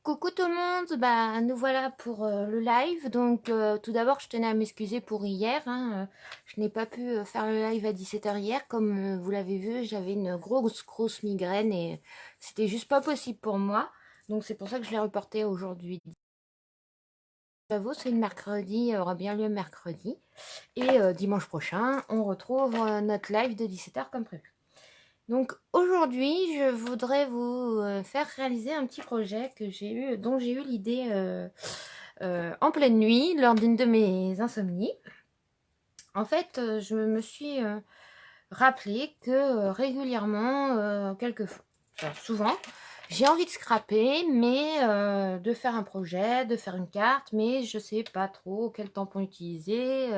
Coucou tout le monde, bah nous voilà pour le live. Donc tout d'abord je tenais à m'excuser pour hier, hein. Je n'ai pas pu faire le live à 17 h hier. Comme vous l'avez vu, j'avais une grosse migraine et c'était juste pas possible pour moi. Donc c'est pour ça que je l'ai reporté aujourd'hui. J'avoue, c'est le mercredi, aura bien lieu mercredi. Et dimanche prochain, on retrouve notre live de 17 h comme prévu. Donc aujourd'hui, je voudrais vous faire réaliser un petit projet dont j'ai eu l'idée en pleine nuit lors d'une de mes insomnies. En fait, je me suis rappelé que régulièrement, quelquefois, enfin, souvent, j'ai envie de scraper, mais de faire un projet, de faire une carte, mais je sais pas trop quel tampon utiliser,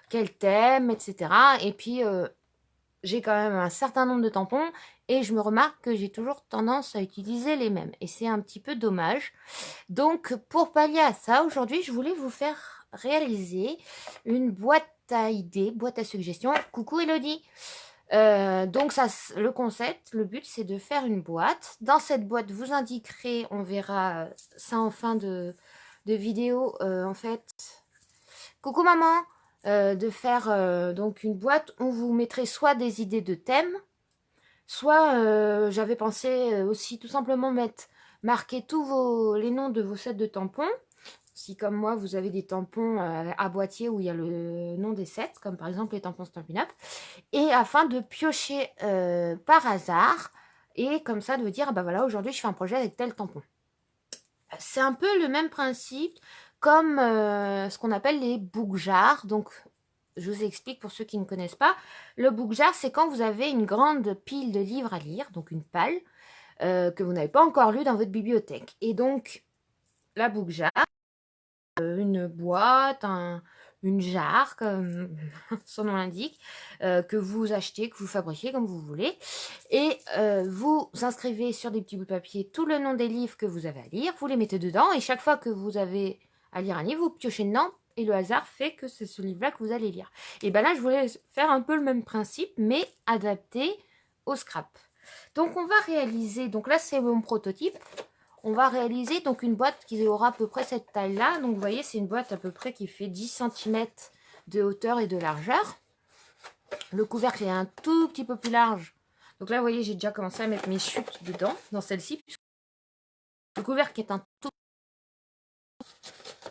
quel thème, etc. Et puis j'ai quand même un certain nombre de tampons et je me remarque que j'ai toujours tendance à utiliser les mêmes. Et c'est un petit peu dommage. Donc, pour pallier à ça, aujourd'hui, je voulais vous faire réaliser une boîte à idées, boîte à suggestions. Coucou Elodie. Donc, ça, le concept, le but, c'est de faire une boîte. Dans cette boîte, vous indiquerez, on verra ça en fin de vidéo, en fait. Coucou maman, de faire donc une boîte où vous mettrez soit des idées de thèmes, soit j'avais pensé aussi tout simplement marquer les noms de vos sets de tampons. Si comme moi vous avez des tampons à boîtier où il y a le nom des sets, comme par exemple les tampons Stampin' Up, et afin de piocher par hasard, et comme ça de vous dire, bah voilà, aujourd'hui je fais un projet avec tel tampon. C'est un peu le même principe comme ce qu'on appelle les book jars. Donc, je vous explique pour ceux qui ne connaissent pas. Le book jar, c'est quand vous avez une grande pile de livres à lire, donc une palle, que vous n'avez pas encore lu dans votre bibliothèque. Et donc, la book jar, une boîte, une jarre, comme son nom l'indique, que vous achetez, que vous fabriquez comme vous voulez. Et vous inscrivez sur des petits bouts de papier tout le nom des livres que vous avez à lire, vous les mettez dedans, et chaque fois que vous avez à lire un livre, vous piochez dedans, et le hasard fait que c'est ce livre-là que vous allez lire. Et ben là, je voulais faire un peu le même principe, mais adapté au scrap. Donc on va réaliser, donc là c'est mon prototype, on va réaliser donc une boîte qui aura à peu près cette taille-là. Donc vous voyez, c'est une boîte à peu près qui fait 10 cm de hauteur et de largeur. Le couvercle est un tout petit peu plus large. Donc là, vous voyez, j'ai déjà commencé à mettre mes chutes dedans, dans celle-ci. Le couvercle est un tout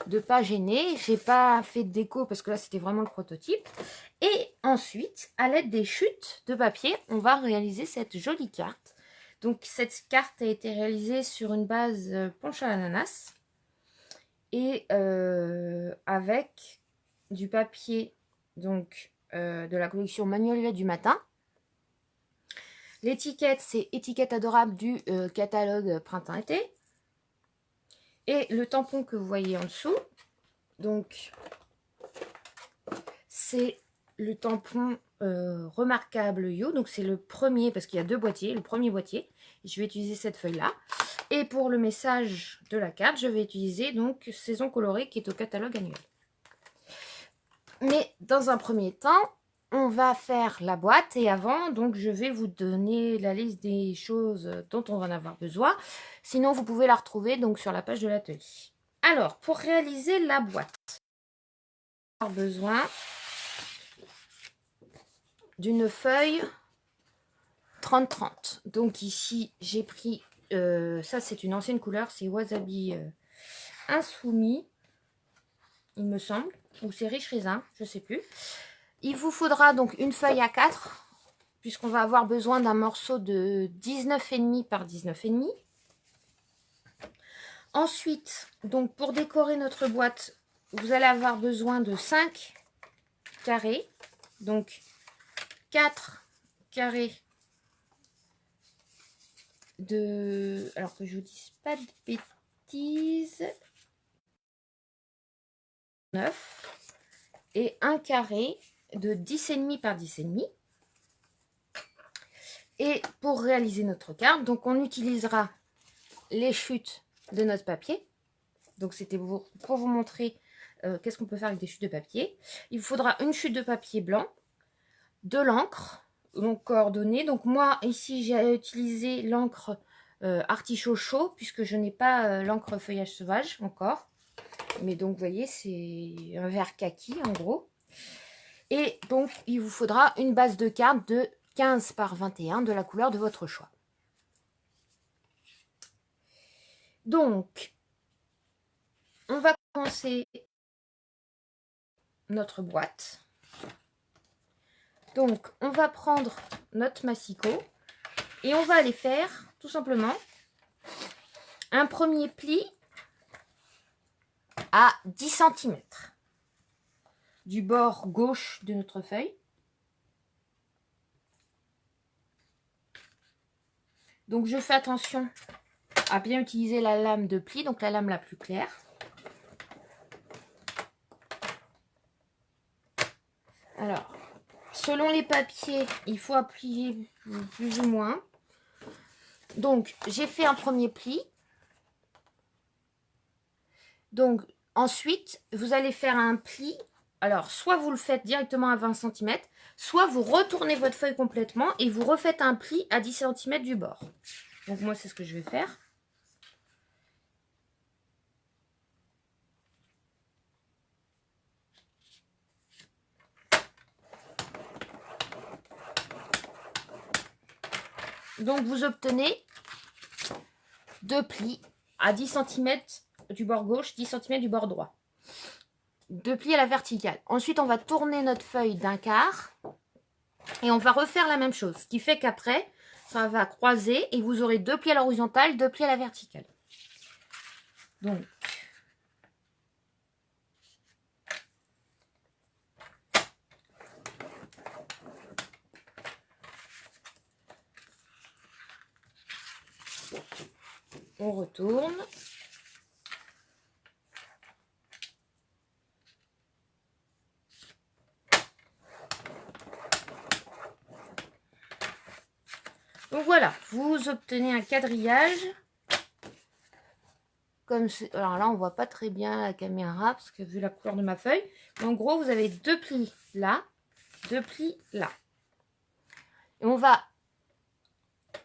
de pas gêner. J'ai pas fait de déco parce que là, c'était vraiment le prototype. Et ensuite, à l'aide des chutes de papier, on va réaliser cette jolie carte. Donc cette carte a été réalisée sur une base planche à l'ananas et avec du papier donc de la collection Magnolia du matin. L'étiquette, c'est étiquette adorable du catalogue printemps-été. Et le tampon que vous voyez en dessous, donc c'est le tampon remarquable You. Donc c'est le premier, parce qu'il y a deux boîtiers, le premier boîtier. Je vais utiliser cette feuille-là. Et pour le message de la carte, je vais utiliser donc Saison colorée qui est au catalogue annuel. Mais dans un premier temps, on va faire la boîte et avant, donc je vais vous donner la liste des choses dont on va en avoir besoin. Sinon, vous pouvez la retrouver donc sur la page de l'atelier. Alors, pour réaliser la boîte, on va avoir besoin d'une feuille 30-30. Donc ici, j'ai pris, ça c'est une ancienne couleur, c'est Wasabi Insoumis, il me semble, ou c'est Riche Raisin, je ne sais plus. Il vous faudra donc une feuille A4, puisqu'on va avoir besoin d'un morceau de 19,5 par 19,5. Ensuite, donc pour décorer notre boîte, vous allez avoir besoin de 5 carrés. Donc 4 carrés de... Alors que je vous dise pas de bêtises. 9. Et un carré de 10,5 par 10,5. Et pour réaliser notre carte, donc on utilisera les chutes de notre papier. Donc c'était pour vous montrer qu'est-ce qu'on peut faire avec des chutes de papier. Il vous faudra une chute de papier blanc, de l'encre, donc coordonnée. Donc moi ici j'ai utilisé l'encre artichaut chaud, puisque je n'ai pas l'encre feuillage sauvage encore. Mais donc, vous voyez, c'est un vert kaki, en gros. Et donc, il vous faudra une base de cartes de 15 par 21 de la couleur de votre choix. Donc, on va commencer notre boîte. Donc, on va prendre notre massicot et on va aller faire, tout simplement, un premier pli à 10 cm du bord gauche de notre feuille. Donc, je fais attention à bien utiliser la lame de pli, donc la lame la plus claire. Alors, selon les papiers, il faut appuyer plus ou moins. Donc, j'ai fait un premier pli. Donc, ensuite, vous allez faire un pli. Alors, soit vous le faites directement à 20 cm, soit vous retournez votre feuille complètement et vous refaites un pli à 10 cm du bord. Donc, moi, c'est ce que je vais faire. Donc, vous obtenez 2 plis à 10 cm du bord gauche, 10 cm du bord droit. 2 plis à la verticale. Ensuite, on va tourner notre feuille d'un quart et on va refaire la même chose. Ce qui fait qu'après, ça va croiser et vous aurez 2 plis à l'horizontale, 2 plis à la verticale. Donc, on retourne. Donc voilà, vous obtenez un quadrillage. Comme alors là, on voit pas très bien la caméra parce que vu la couleur de ma feuille. Mais en gros, vous avez 2 plis là, 2 plis là. Et on va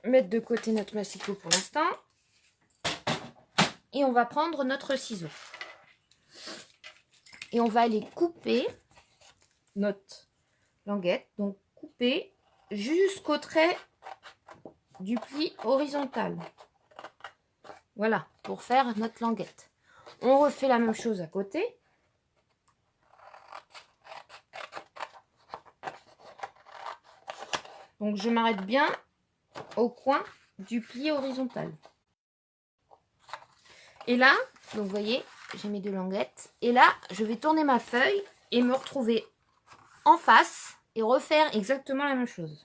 mettre de côté notre massicot pour l'instant. Et on va prendre notre ciseau. Et on va aller couper notre languette. Donc couper jusqu'au trait du pli horizontal. Voilà, pour faire notre languette. On refait la même chose à côté. Donc je m'arrête bien au coin du pli horizontal. Et là, donc vous voyez, j'ai mes 2 languettes. Et là, je vais tourner ma feuille et me retrouver en face et refaire exactement la même chose.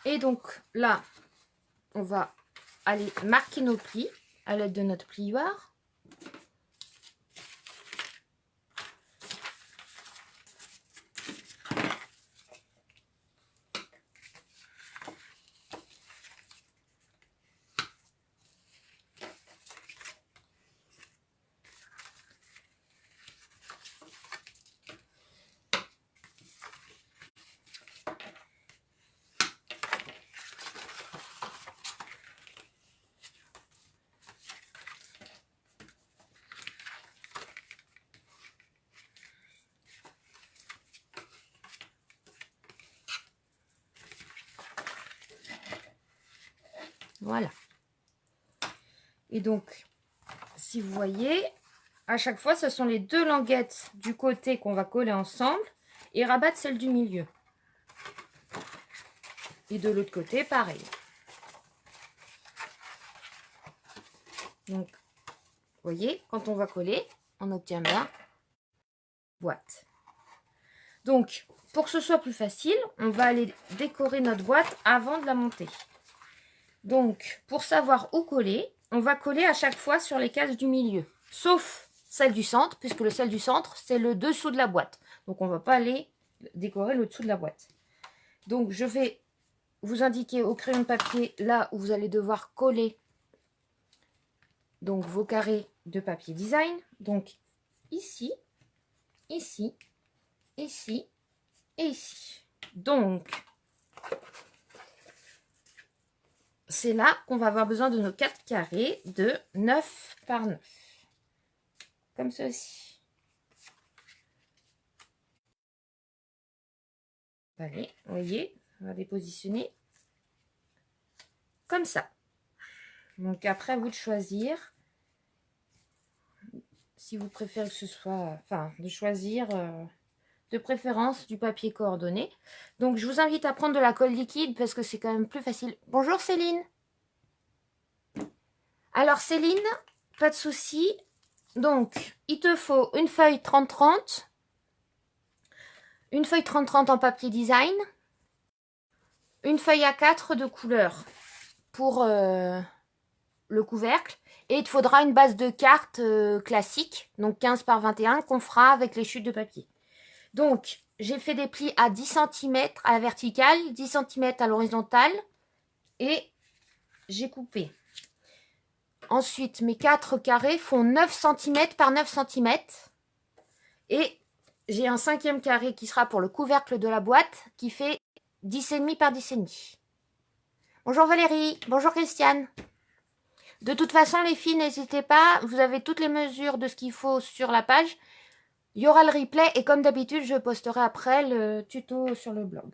Et donc là, on va aller marquer nos plis à l'aide de notre plioir. Voilà. Et donc, si vous voyez, à chaque fois, ce sont les 2 languettes du côté qu'on va coller ensemble et rabattre celle du milieu. Et de l'autre côté, pareil. Donc, vous voyez, quand on va coller, on obtient bien boîte. Donc, pour que ce soit plus facile, on va aller décorer notre boîte avant de la monter. Donc, pour savoir où coller, on va coller à chaque fois sur les cases du milieu. Sauf celle du centre, puisque le celle du centre, c'est le dessous de la boîte. Donc, on ne va pas aller décorer le dessous de la boîte. Donc, je vais vous indiquer au crayon de papier là où vous allez devoir coller donc vos carrés de papier design. Donc, ici, ici, ici et ici. Donc, c'est là qu'on va avoir besoin de nos 4 carrés de 9 par 9. Comme ceci. Allez, vous voyez, on va les positionner comme ça. Donc après, à vous de choisir si vous préférez que ce soit, enfin, de choisir de préférence du papier coordonné. Donc je vous invite à prendre de la colle liquide parce que c'est quand même plus facile. Bonjour Céline. Alors Céline, pas de souci. Donc, il te faut une feuille 30-30, une feuille 30-30 en papier design, une feuille A4 de couleur pour le couvercle, et il te faudra une base de cartes classique, donc 15 par 21, qu'on fera avec les chutes de papier. Donc, j'ai fait des plis à 10 cm à la verticale, 10 cm à l'horizontale, et j'ai coupé. Ensuite, mes 4 carrés font 9 cm par 9 cm, et j'ai un 5e carré qui sera pour le couvercle de la boîte, qui fait 10,5 par 10,5. Bonjour Valérie, bonjour Christiane. De toute façon, les filles, n'hésitez pas, vous avez toutes les mesures de ce qu'il faut sur la page. Il y aura le replay et comme d'habitude, je posterai après le tuto sur le blog.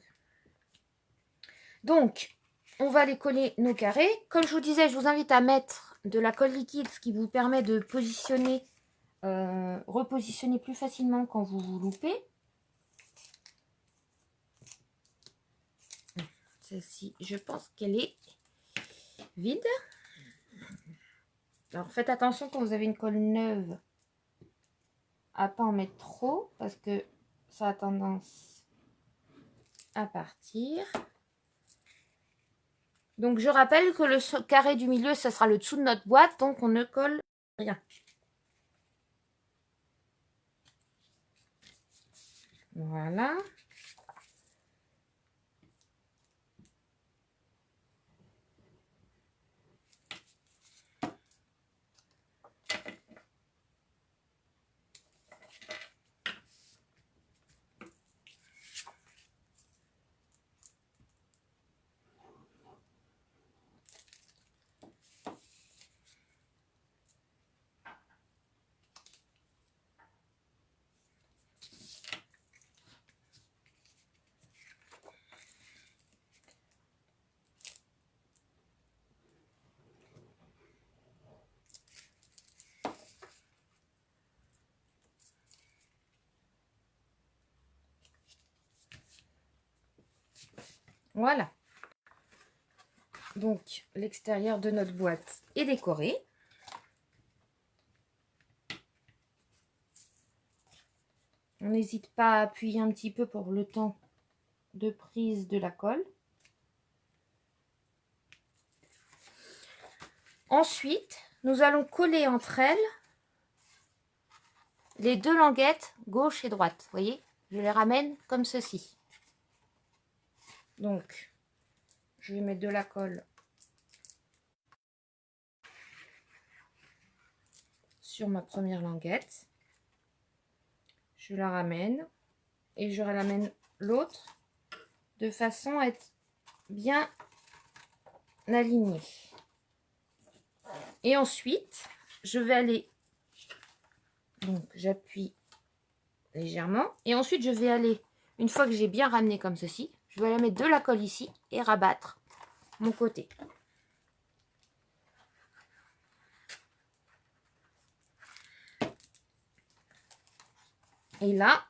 Donc, on va les coller nos carrés. Comme je vous disais, je vous invite à mettre de la colle liquide, ce qui vous permet de positionner, repositionner plus facilement quand vous vous loupez. Celle-ci, je pense qu'elle est vide. Alors, faites attention quand vous avez une colle neuve à pas en mettre trop parce que ça a tendance à partir. Donc, je rappelle que le carré du milieu, ça sera le dessous de notre boîte, donc on ne colle rien. Voilà. Voilà. Donc, l'extérieur de notre boîte est décoré. On n'hésite pas à appuyer un petit peu pour le temps de prise de la colle. Ensuite, nous allons coller entre elles les deux languettes gauche et droite. Vous voyez, je les ramène comme ceci. Donc, je vais mettre de la colle sur ma première languette. Je la ramène et je ramène l'autre de façon à être bien alignée. Et ensuite, je vais aller, donc j'appuie légèrement et ensuite je vais aller, une fois que j'ai bien ramené comme ceci, je vais aller mettre de la colle ici et rabattre mon côté. Et là,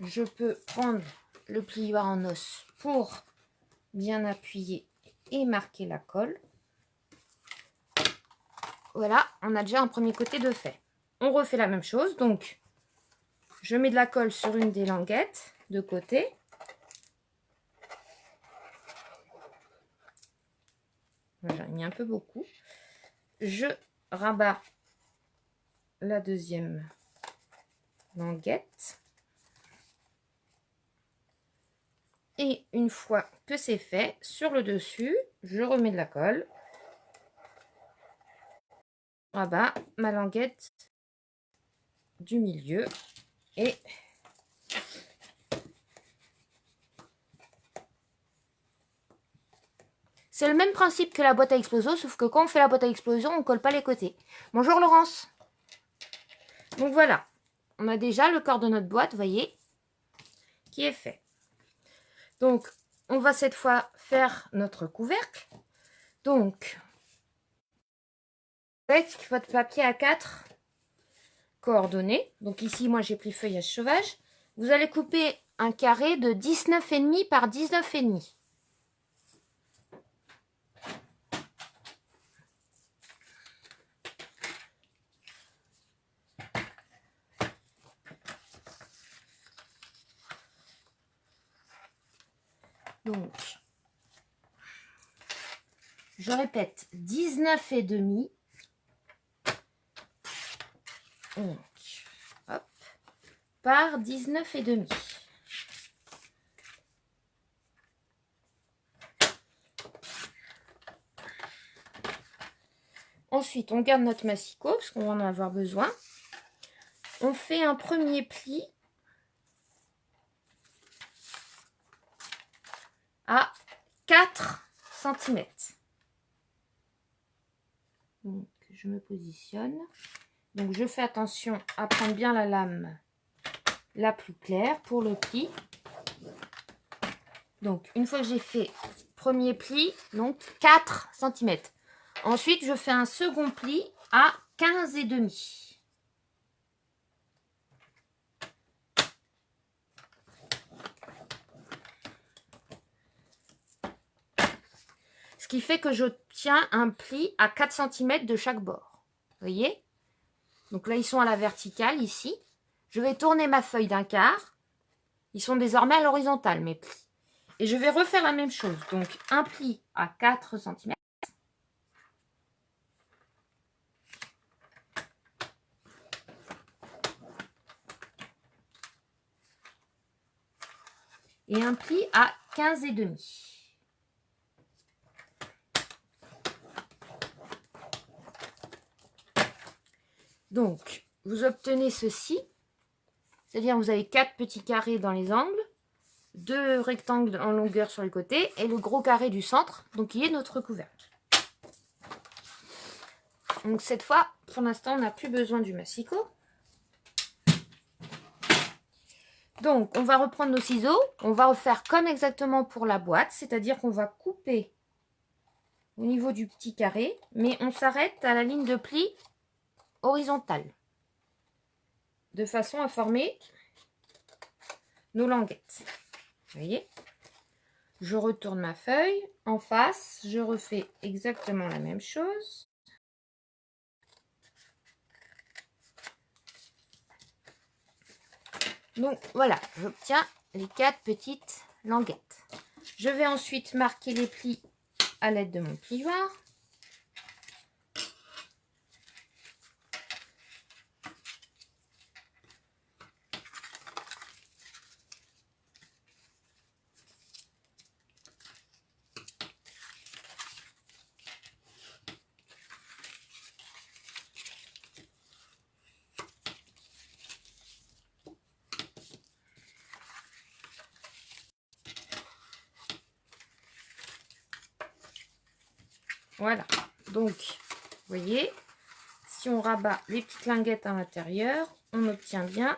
je peux prendre le plioir en os pour bien appuyer et marquer la colle. Voilà, on a déjà un premier côté de fait. On refait la même chose, donc je mets de la colle sur une des languettes de côté. J'en ai mis un peu beaucoup. Je rabats la deuxième languette. Et une fois que c'est fait, sur le dessus, je remets de la colle. Rabat ma languette du milieu et c'est le même principe que la boîte à explosion, sauf que quand on fait la boîte à explosion, on ne colle pas les côtés. Bonjour Laurence. Donc voilà, on a déjà le corps de notre boîte, vous voyez, qui est fait. Donc, on va cette fois faire notre couvercle. Donc, avec votre papier A4 coordonné, donc ici, moi, j'ai pris feuillage sauvage, vous allez couper un carré de 19,5 par 19,5. Donc, je répète, 19,5. Donc, hop, par 19,5. Ensuite, on garde notre massicot, parce qu'on va en avoir besoin. On fait un premier pli à 4 cm. Donc, je me positionne. Donc, je fais attention à prendre bien la lame la plus claire pour le pli. Donc, une fois que j'ai fait premier pli, donc 4 cm. Ensuite, je fais un second pli à 15,5. Ce qui fait que je tiens un pli à 4 cm de chaque bord. Vous voyez? Donc là, ils sont à la verticale, ici. Je vais tourner ma feuille d'un quart. Ils sont désormais à l'horizontale, mes plis. Et je vais refaire la même chose. Donc, un pli à 4 cm. Et un pli à 15,5. Donc, vous obtenez ceci. C'est-à-dire vous avez 4 petits carrés dans les angles, 2 rectangles en longueur sur les côtés et le gros carré du centre, donc qui est notre couvercle. Donc cette fois, pour l'instant, on n'a plus besoin du massicot. Donc, on va reprendre nos ciseaux. On va refaire comme exactement pour la boîte, c'est-à-dire qu'on va couper au niveau du petit carré, mais on s'arrête à la ligne de pli horizontale, de façon à former nos languettes. Vous voyez? Je retourne ma feuille. En face, je refais exactement la même chose. Donc voilà, j'obtiens les 4 petites languettes. Je vais ensuite marquer les plis à l'aide de mon plioir. Voilà, donc, vous voyez, si on rabat les petites linguettes à l'intérieur, on obtient bien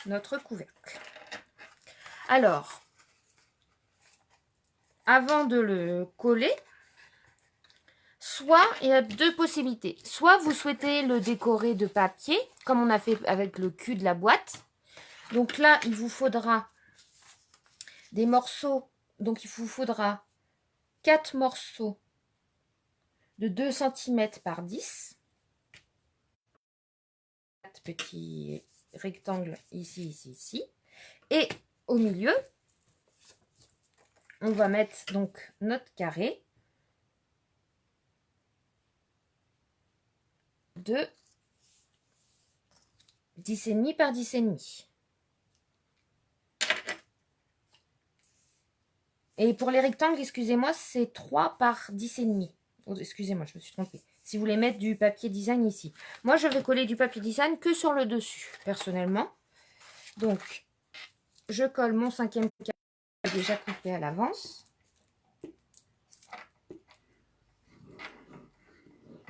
notre couvercle. Alors, avant de le coller, soit il y a 2 possibilités. Soit vous souhaitez le décorer de papier, comme on a fait avec le cul de la boîte. Donc là, il vous faudra des morceaux, donc il vous faudra 4 morceaux de 2 cm par 10. 4 petits rectangles ici, ici, ici. Et au milieu, on va mettre donc notre carré de 10,5 par 10,5. Et pour les rectangles, excusez-moi, c'est 3 par 10,5. Oh, excusez-moi, je me suis trompée. Si vous voulez mettre du papier design ici. Moi, je vais coller du papier design que sur le dessus, personnellement. Donc, je colle mon 5e carré déjà coupé à l'avance.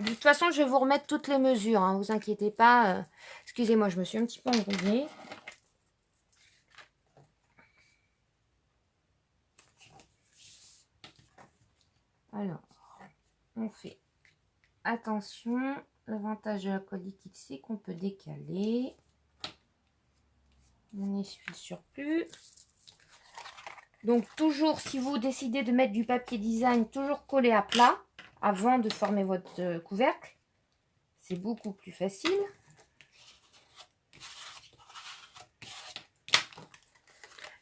De toute façon, je vais vous remettre toutes les mesures, hein, vous inquiétez pas. Excusez-moi, je me suis un petit peu embrouillée. Alors, on fait attention. L'avantage de la colle liquide, c'est qu'on peut décaler. On essuie le surplus. Donc, toujours, si vous décidez de mettre du papier design, toujours coller à plat avant de former votre couvercle. C'est beaucoup plus facile.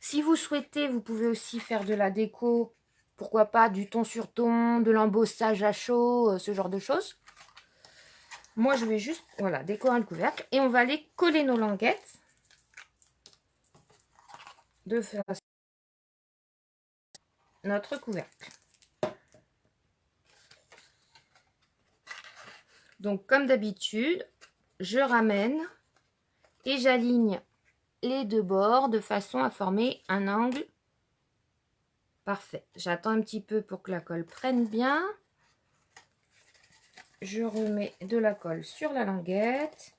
Si vous souhaitez, vous pouvez aussi faire de la déco. Pourquoi pas du ton sur ton, de l'embossage à chaud, ce genre de choses. Moi, je vais juste, voilà, décorer le couvercle. Et on va aller coller nos languettes. De faire notre couvercle. Donc, comme d'habitude, je ramène et j'aligne les deux bords de façon à former un angle parfait. J'attends un petit peu pour que la colle prenne bien. Je remets de la colle sur la languette.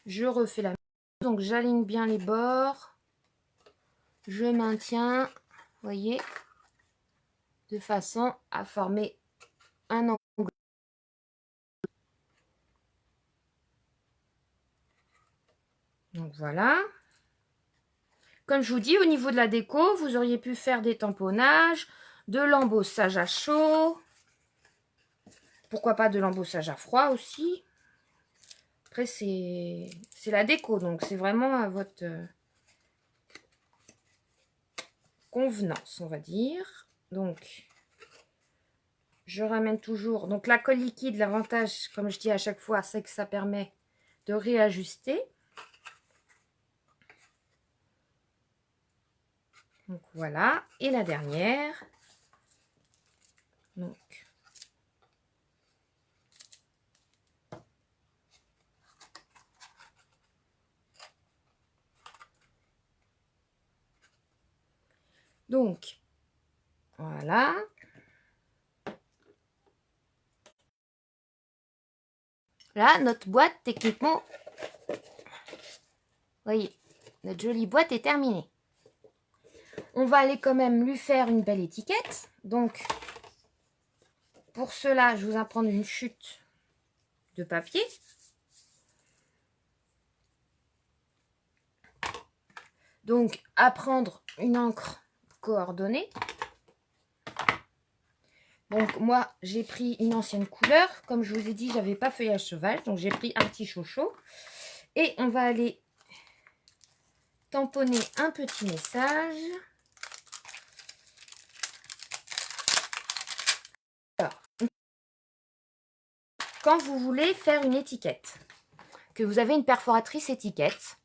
Je refais la même chose. Donc, j'aligne bien les bords. Je maintiens, vous voyez, de façon à former un angle. Donc voilà. Comme je vous dis, au niveau de la déco, vous auriez pu faire des tamponnages, de l'embossage à chaud. Pourquoi pas de l'embossage à froid aussi. Après, c'est la déco, donc c'est vraiment à votre convenance, on va dire. Donc, je ramène toujours. Donc, la colle liquide, l'avantage, comme je dis à chaque fois, c'est que ça permet de réajuster. Donc voilà, et la dernière. Donc voilà. Là, notre boîte, techniquement, voyez, notre jolie boîte est terminée. On va aller quand même lui faire une belle étiquette. Donc, pour cela, je vous en prendre une chute de papier. Donc, à prendre une encre coordonnée. Donc, moi, j'ai pris une ancienne couleur. Comme je vous ai dit, j'avais pas feuillage sauvage. Donc, j'ai pris artichaut chaud. Et on va aller tamponner un petit message. Alors, quand vous voulez faire une étiquette, que vous avez une perforatrice étiquette,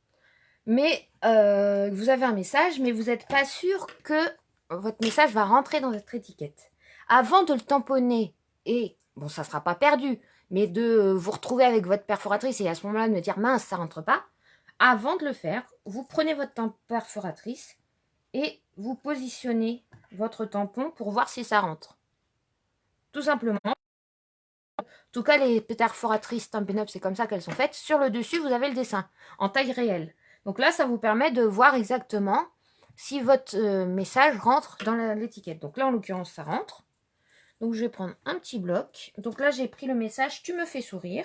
mais vous avez un message, mais vous n'êtes pas sûr que votre message va rentrer dans votre étiquette. Avant de le tamponner, et bon, ça ne sera pas perdu, mais de vous retrouver avec votre perforatrice et à ce moment-là de me dire mince, ça rentre pas. Avant de le faire, vous prenez votre perforatrice et vous positionnez votre tampon pour voir si ça rentre. Tout simplement. En tout cas, les perforatrices Stampin' Up, c'est comme ça qu'elles sont faites. Sur le dessus, vous avez le dessin en taille réelle. Donc là, ça vous permet de voir exactement si votre message rentre dans l'étiquette. Donc là, en l'occurrence, ça rentre. Donc, je vais prendre un petit bloc. Donc là, j'ai pris le message « Tu me fais sourire ».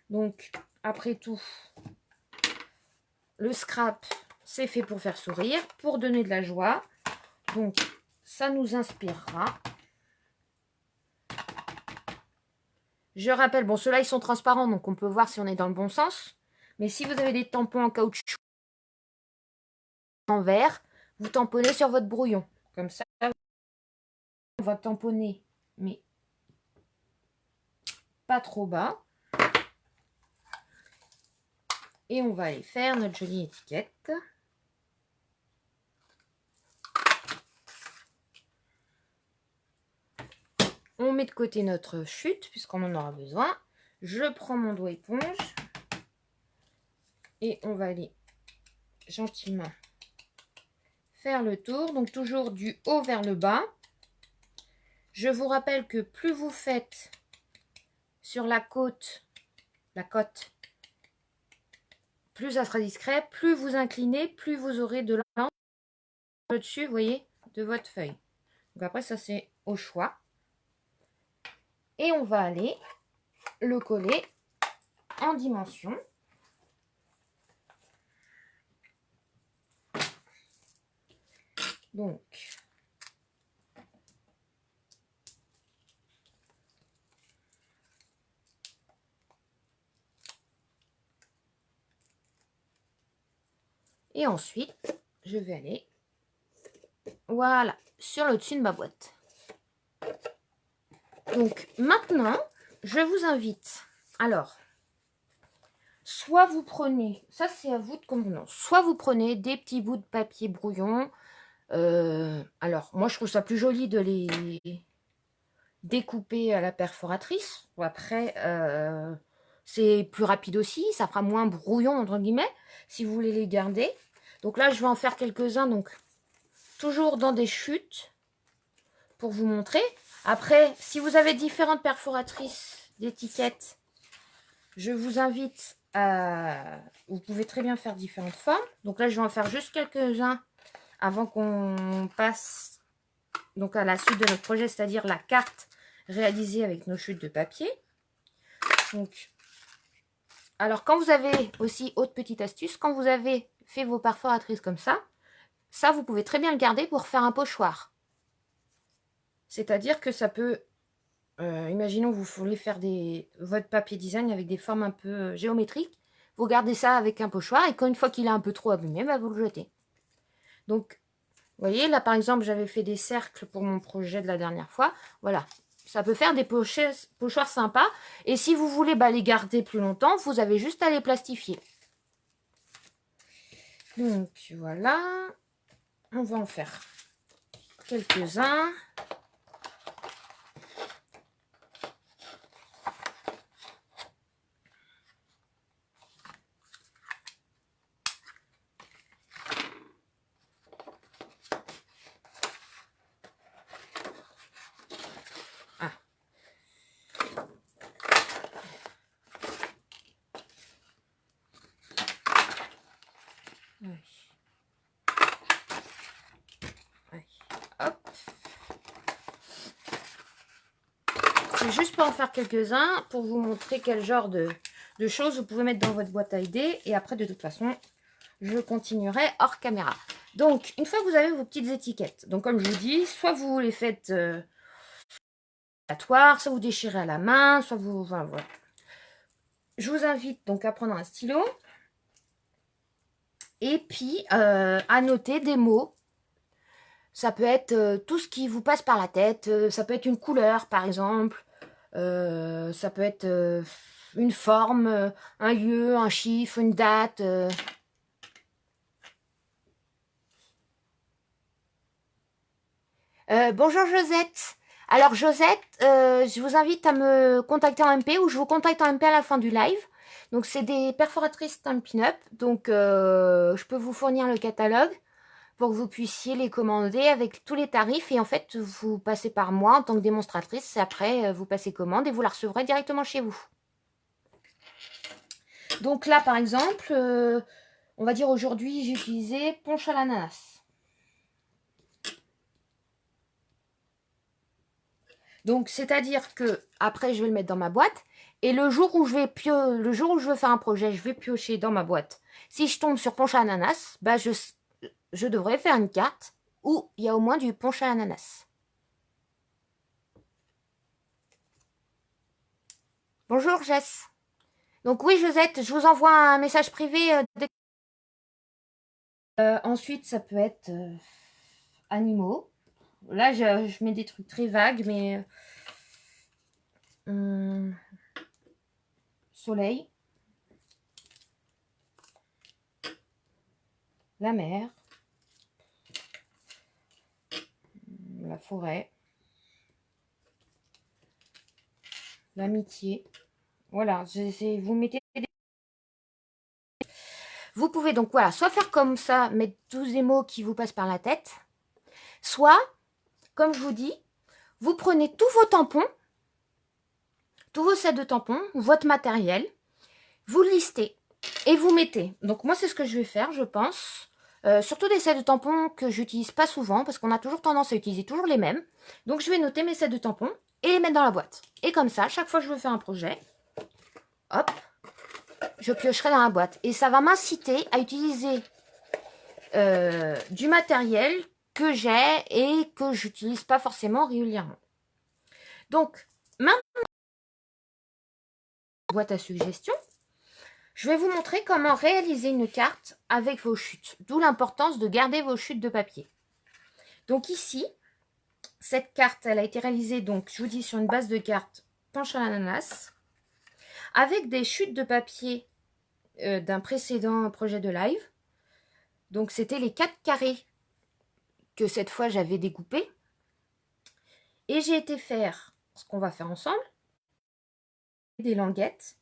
Donc, après tout, le scrap, c'est fait pour faire sourire, pour donner de la joie. Donc, ça nous inspirera. Je rappelle, bon, ceux-là, ils sont transparents, donc on peut voir si on est dans le bon sens. Mais si vous avez des tampons en caoutchouc en verre, vous tamponnez sur votre brouillon. Comme ça, on va tamponner, mais pas trop bas. Et on va aller faire notre jolie étiquette. On met de côté notre chute puisqu'on en aura besoin. Je prends mon doigt éponge et on va aller gentiment faire le tour. Donc toujours du haut vers le bas. Je vous rappelle que plus vous faites sur la côte, plus ça sera discret, plus vous inclinez, plus vous aurez de l'encre au-dessus, vous voyez, de votre feuille. Donc après, ça c'est au choix. Et on va aller le coller en dimension. Donc, et ensuite, je vais aller, voilà, sur le dessus de ma boîte. Donc, maintenant, je vous invite, alors, soit vous prenez, ça c'est à vous de convenance, soit vous prenez des petits bouts de papier brouillon. Alors, moi je trouve ça plus joli de les découper à la perforatrice. Après, c'est plus rapide aussi, ça fera moins brouillon entre guillemets, si vous voulez les garder. Donc là, je vais en faire quelques-uns, donc toujours dans des chutes, pour vous montrer. Après, si vous avez différentes perforatrices d'étiquettes, je vous invite à... Vous pouvez très bien faire différentes formes. Donc là, je vais en faire juste quelques-uns avant qu'on passe donc à la suite de notre projet, c'est-à-dire la carte réalisée avec nos chutes de papier. Donc, alors quand vous avez aussi, autre petite astuce, quand vous avez fait vos perforatrices comme ça, vous pouvez très bien le garder pour faire un pochoir. C'est-à-dire que ça peut, imaginons vous voulez faire votre papier design avec des formes un peu géométriques, vous gardez ça avec un pochoir et quand une fois qu'il est un peu trop abîmé, vous le jetez. Donc, vous voyez, là par exemple, j'avais fait des cercles pour mon projet de la dernière fois. Voilà, ça peut faire des pochoirs sympas. Et si vous voulez les garder plus longtemps, vous avez juste à les plastifier. Donc voilà, on va en faire quelques-uns. Hop. C'est juste pour en faire quelques-uns, pour vous montrer quel genre de choses vous pouvez mettre dans votre boîte à idées. Et après, de toute façon, je continuerai hors caméra. Donc, une fois que vous avez vos petites étiquettes, donc comme je vous dis, soit vous les faites soit vous déchirez à la main, soit vous... Enfin, voilà. Je vous invite donc à prendre un stylo et puis à noter des mots. Ça peut être tout ce qui vous passe par la tête. Ça peut être une couleur, par exemple. Ça peut être une forme, un lieu, un chiffre, une date. Bonjour Josette. Alors Josette, je vous invite à me contacter en MP ou je vous contacte en MP à la fin du live. Donc c'est des perforatrices Stampin' Up. Donc je peux vous fournir le catalogue pour que vous puissiez les commander avec tous les tarifs. Et en fait, vous passez par moi en tant que démonstratrice. Et après, vous passez commande et vous la recevrez directement chez vous. Donc là, par exemple, on va dire aujourd'hui, j'ai utilisé punch à l'ananas. Donc, c'est-à-dire que après, je vais le mettre dans ma boîte. Et le jour où je veux faire un projet, je vais piocher dans ma boîte. Si je tombe sur punch à l'ananas, bah je devrais faire une carte où il y a au moins du punch à l'ananas. Bonjour Jess. Donc oui Josette, je vous envoie un message privé. Ensuite, ça peut être animaux. Là, je mets des trucs très vagues, mais soleil. la mer, la forêt, l'amitié. Voilà, vous mettez... Vous pouvez donc, voilà, soit faire comme ça, mettre tous les mots qui vous passent par la tête, soit, comme je vous dis, vous prenez tous vos tampons, tous vos sets de tampons, votre matériel, vous le listez et vous mettez. Donc moi, c'est ce que je vais faire, je pense. Surtout des sets de tampons que j'utilise pas souvent, parce qu'on a toujours tendance à utiliser toujours les mêmes. Donc je vais noter mes sets de tampons et les mettre dans la boîte. Et comme ça, chaque fois que je veux faire un projet, hop, je piocherai dans la boîte. Et ça va m'inciter à utiliser du matériel que j'ai et que j'utilise pas forcément régulièrement. Donc, maintenant, boîte à suggestions, je vais vous montrer comment réaliser une carte avec vos chutes. D'où l'importance de garder vos chutes de papier. Donc ici, cette carte, elle a été réalisée, donc je vous dis, sur une base de carte penche à l'ananas, avec des chutes de papier d'un précédent projet de live. Donc c'était les 4 carrés que cette fois j'avais découpés. Et j'ai été faire ce qu'on va faire ensemble, des languettes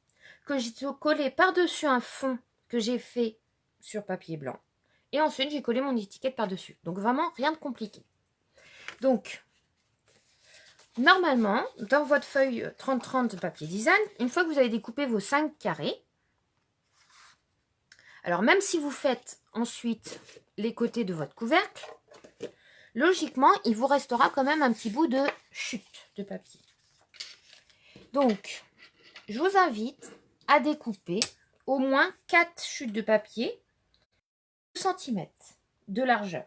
que j'ai collé par-dessus un fond que j'ai fait sur papier blanc. Et ensuite, j'ai collé mon étiquette par-dessus. Donc, vraiment, rien de compliqué. Donc, normalement, dans votre feuille 30-30 de papier design, une fois que vous avez découpé vos 5 carrés, alors même si vous faites ensuite les côtés de votre couvercle, logiquement, il vous restera quand même un petit bout de chute de papier. Donc, je vous invite à découper au moins 4 chutes de papier 2 cm de largeur.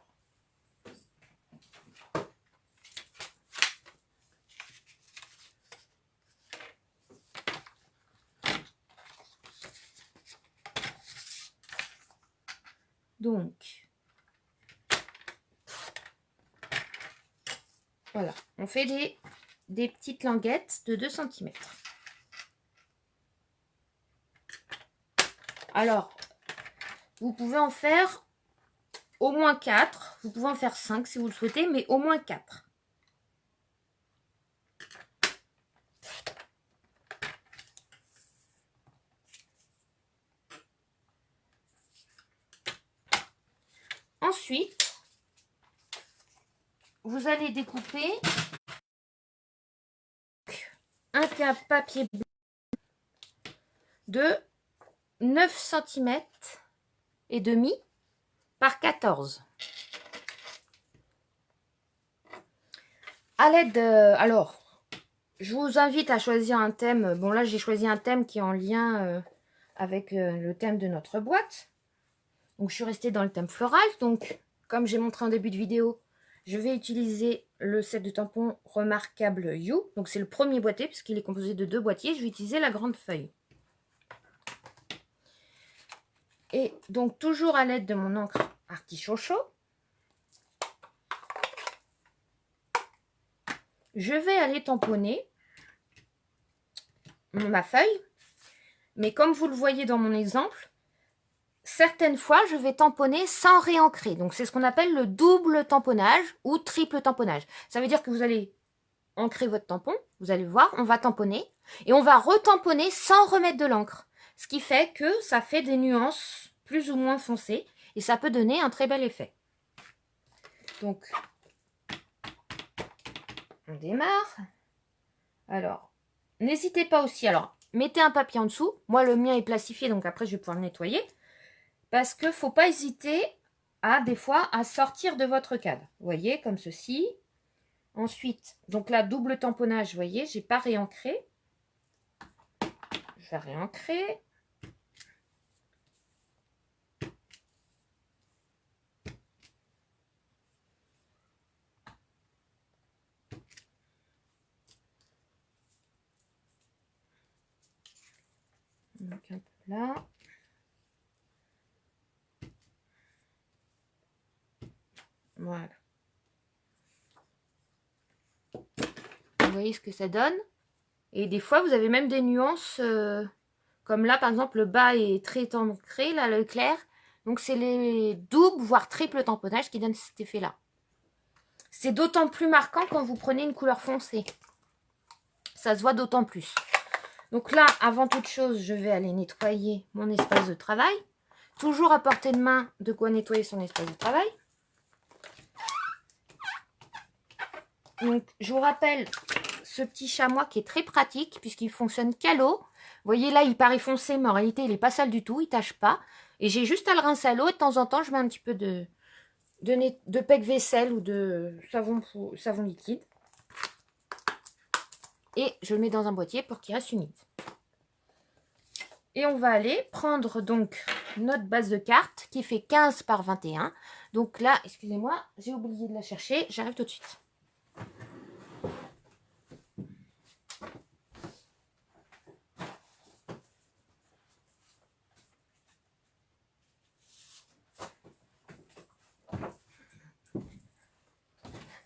Donc, voilà, on fait des petites languettes de 2 cm. Alors, vous pouvez en faire au moins 4. Vous pouvez en faire 5 si vous le souhaitez, mais au moins 4. Ensuite, vous allez découper un papier blanc de 9 cm et demi par 14. À l'aide alors, je vous invite à choisir un thème. Bon, là, j'ai choisi un thème qui est en lien avec le thème de notre boîte. Donc, je suis restée dans le thème floral. Donc, comme j'ai montré en début de vidéo, je vais utiliser le set de tampons remarquable You. Donc, c'est le premier boîtier puisqu'il est composé de 2 boîtiers. Je vais utiliser la grande feuille. Et donc, toujours à l'aide de mon encre artichaut chaud, je vais aller tamponner ma feuille. Mais comme vous le voyez dans mon exemple, certaines fois, je vais tamponner sans réancrer. Donc, c'est ce qu'on appelle le double tamponnage ou triple tamponnage. Ça veut dire que vous allez ancrer votre tampon, vous allez voir, on va tamponner et on va retamponner sans remettre de l'encre. Ce qui fait que ça fait des nuances plus ou moins foncées et ça peut donner un très bel effet. Donc, on démarre. Alors, n'hésitez pas aussi, alors, mettez un papier en dessous. Moi, le mien est plastifié, donc après, je vais pouvoir le nettoyer. Parce qu'il ne faut pas hésiter à, des fois, à sortir de votre cadre. Vous voyez, comme ceci. Ensuite, donc là, double tamponnage, vous voyez, j'ai pas réancré. Je vais réancrer. Donc un peu là. Voilà. Vous voyez ce que ça donne. Et des fois, vous avez même des nuances, comme là, par exemple, le bas est très ancré, là, le clair. Donc c'est les doubles, voire triples tamponnages qui donnent cet effet-là. C'est d'autant plus marquant quand vous prenez une couleur foncée. Ça se voit d'autant plus. Donc là, avant toute chose, je vais aller nettoyer mon espace de travail. Toujours à portée de main, de quoi nettoyer son espace de travail. Donc, je vous rappelle ce petit chamois qui est très pratique puisqu'il fonctionne qu'à l'eau. Vous voyez là, il paraît foncé, mais en réalité, il n'est pas sale du tout, il ne tâche pas. Et j'ai juste à le rincer à l'eau et de temps en temps, je mets un petit peu de pec vaisselle ou de savon liquide. Et je le mets dans un boîtier pour qu'il reste humide. Et on va aller prendre donc notre base de cartes qui fait 15 par 21. Donc là, excusez-moi, j'ai oublié de la chercher, j'arrive tout de suite.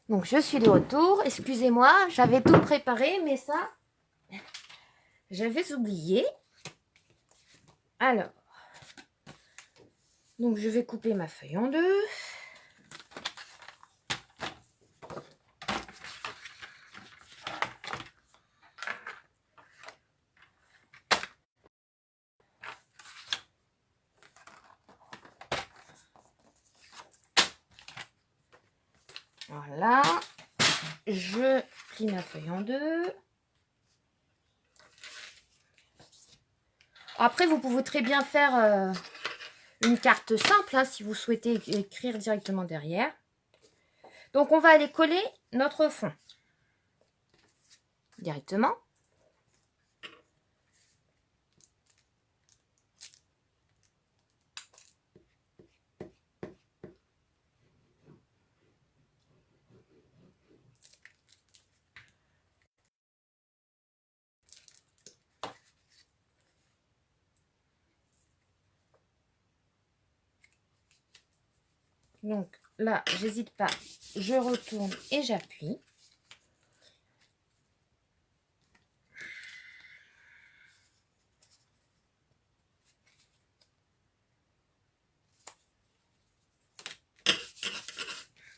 Donc je suis de retour, excusez-moi, j'avais tout préparé, mais ça, j'avais oublié. Alors, donc je vais couper ma feuille en deux. Voilà, je plie ma feuille en deux. Après, vous pouvez très bien faire une carte simple hein, si vous souhaitez écrire directement derrière. Donc, on va aller coller notre fond directement. Donc là, j'hésite pas, je retourne et j'appuie.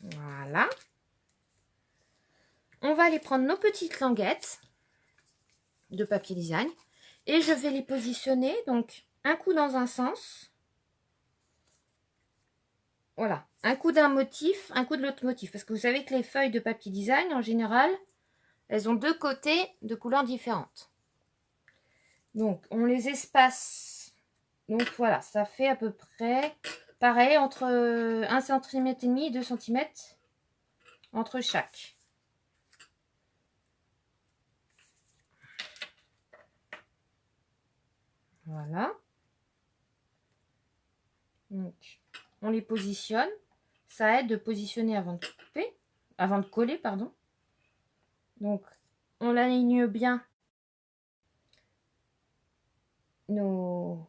Voilà. On va aller prendre nos petites languettes de papier design et je vais les positionner. Donc, un coup dans un sens. Voilà. Un coup d'un motif, un coup de l'autre motif. Parce que vous savez que les feuilles de papier design, en général, elles ont deux côtés de couleurs différentes. Donc, on les espace. Donc, voilà. Ça fait à peu près, pareil, entre 1 cm et demi et 2 cm entre chaque. Voilà. Donc, on les positionne. Ça aide de positionner avant de couper, avant de coller, pardon. Donc, on aligne bien nos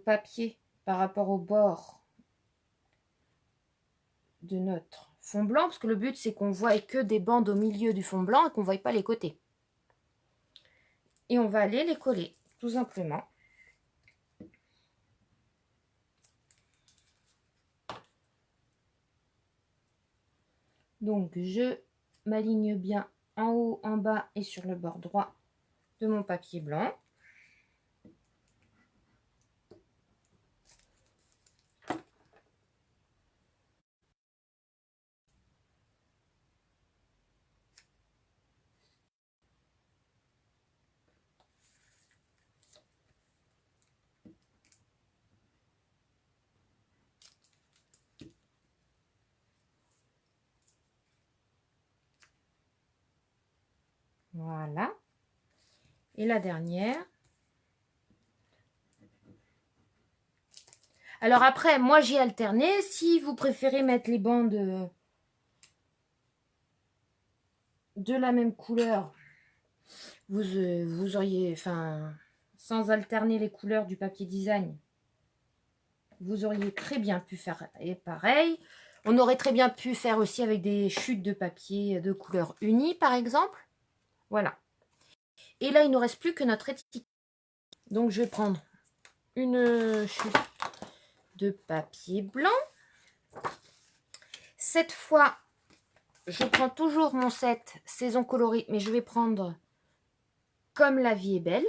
papiers par rapport au bord de notre fond blanc, parce que le but, c'est qu'on voit que des bandes au milieu du fond blanc et qu'on ne voit pas les côtés. Et on va aller les coller, tout simplement. Donc, je m'aligne bien en haut, en bas et sur le bord droit de mon papier blanc. Voilà. Et la dernière. Alors après, moi j'ai alterné. Si vous préférez mettre les bandes de la même couleur, vous auriez, enfin, sans alterner les couleurs du papier design, vous auriez très bien pu faire pareil. On aurait très bien pu faire aussi avec des chutes de papier de couleur unie, par exemple. Voilà. Et là, il ne nous reste plus que notre étiquette. Donc, je vais prendre une chute de papier blanc. Cette fois, je prends toujours mon set saison colorée, mais je vais prendre Comme la vie est belle.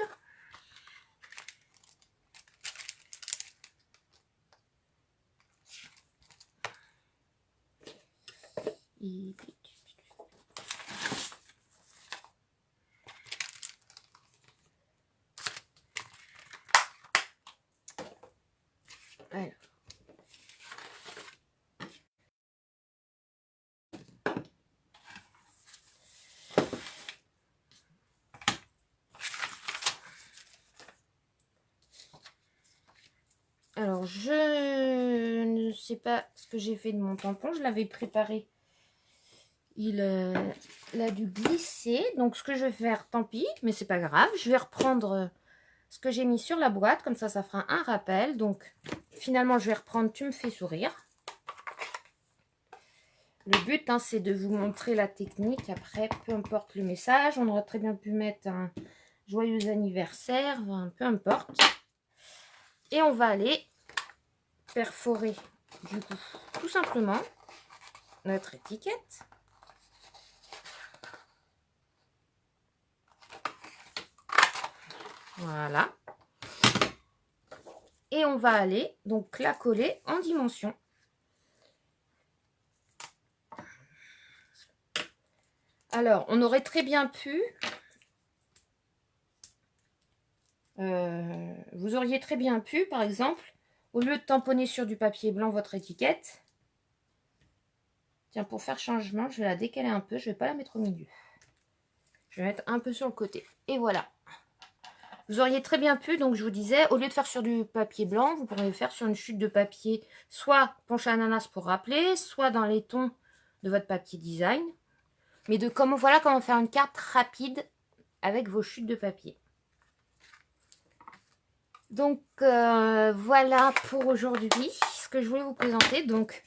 Alors, je ne sais pas ce que j'ai fait de mon tampon. Je l'avais préparé. Il a dû glisser. Donc, ce que je vais faire, tant pis, mais c'est pas grave. Je vais reprendre ce que j'ai mis sur la boîte. Comme ça fera un rappel. Donc, finalement, je vais reprendre Tu me fais sourire. Le but, hein, c'est de vous montrer la technique. Après, peu importe le message. On aurait très bien pu mettre un joyeux anniversaire. Enfin, peu importe. Et on va aller perforer, du coup, tout simplement, notre étiquette. Voilà. Et on va aller, donc, la coller en dimension. Alors, on aurait très bien pu... vous auriez très bien pu, par exemple, au lieu de tamponner sur du papier blanc votre étiquette, tiens, pour faire changement, je vais la décaler un peu, je ne vais pas la mettre au milieu. Je vais mettre un peu sur le côté. Et voilà. Vous auriez très bien pu, donc je vous disais, au lieu de faire sur du papier blanc, vous pourriez faire sur une chute de papier, soit penche à ananas pour rappeler, soit dans les tons de votre papier design. Mais de comment, voilà comment faire une carte rapide avec vos chutes de papier. Donc voilà pour aujourd'hui ce que je voulais vous présenter. Donc,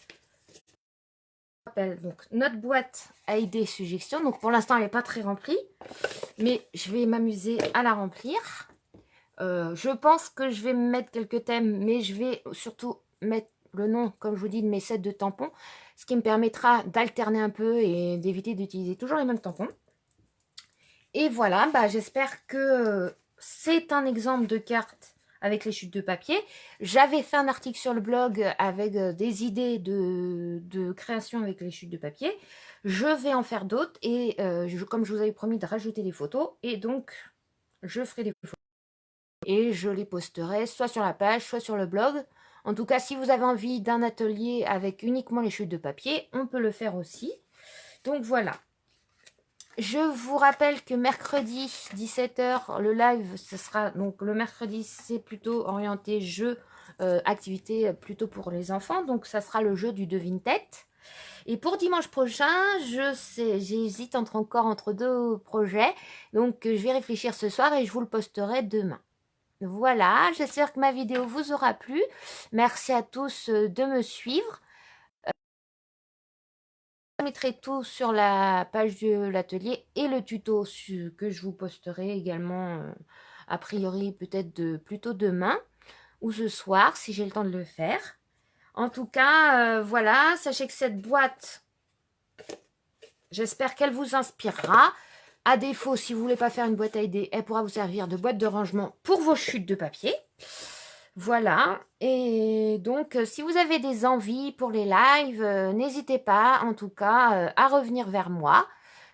je rappelle, donc notre boîte à idées suggestions. Donc pour l'instant elle n'est pas très remplie, mais je vais m'amuser à la remplir. Je pense que je vais mettre quelques thèmes, mais je vais surtout mettre le nom, comme je vous dis, de mes sets de tampons, ce qui me permettra d'alterner un peu et d'éviter d'utiliser toujours les mêmes tampons. Et voilà, bah, j'espère que c'est un exemple de carte avec les chutes de papier. J'avais fait un article sur le blog avec des idées de création avec les chutes de papier. Je vais en faire d'autres et comme je vous avais promis de rajouter des photos, et donc je ferai des photos et je les posterai soit sur la page, soit sur le blog. En tout cas, si vous avez envie d'un atelier avec uniquement les chutes de papier, on peut le faire aussi. Donc voilà. Je vous rappelle que mercredi 17 h, le live, ce sera donc le mercredi, c'est plutôt orienté jeu, activité plutôt pour les enfants. Donc ça sera le jeu du devine-tête. Et pour dimanche prochain, j'hésite encore entre deux projets. Donc je vais réfléchir ce soir et je vous le posterai demain. Voilà, j'espère que ma vidéo vous aura plu. Merci à tous de me suivre. Je mettrai tout sur la page de l'atelier et le tuto que je vous posterai également, a priori peut-être plutôt demain ou ce soir si j'ai le temps de le faire. En tout cas, voilà, sachez que cette boîte, j'espère qu'elle vous inspirera. À défaut, si vous ne voulez pas faire une boîte à idées, elle pourra vous servir de boîte de rangement pour vos chutes de papier. Voilà, et donc si vous avez des envies pour les lives, n'hésitez pas en tout cas à revenir vers moi.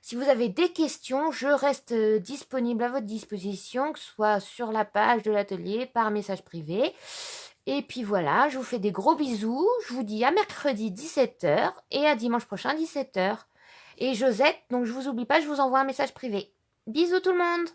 Si vous avez des questions, je reste disponible à votre disposition, que ce soit sur la page de l'atelier, par message privé. Et puis voilà, je vous fais des gros bisous, je vous dis à mercredi 17 h et à dimanche prochain 17 h. Et Josette, donc je vous oublie pas, je vous envoie un message privé. Bisous tout le monde!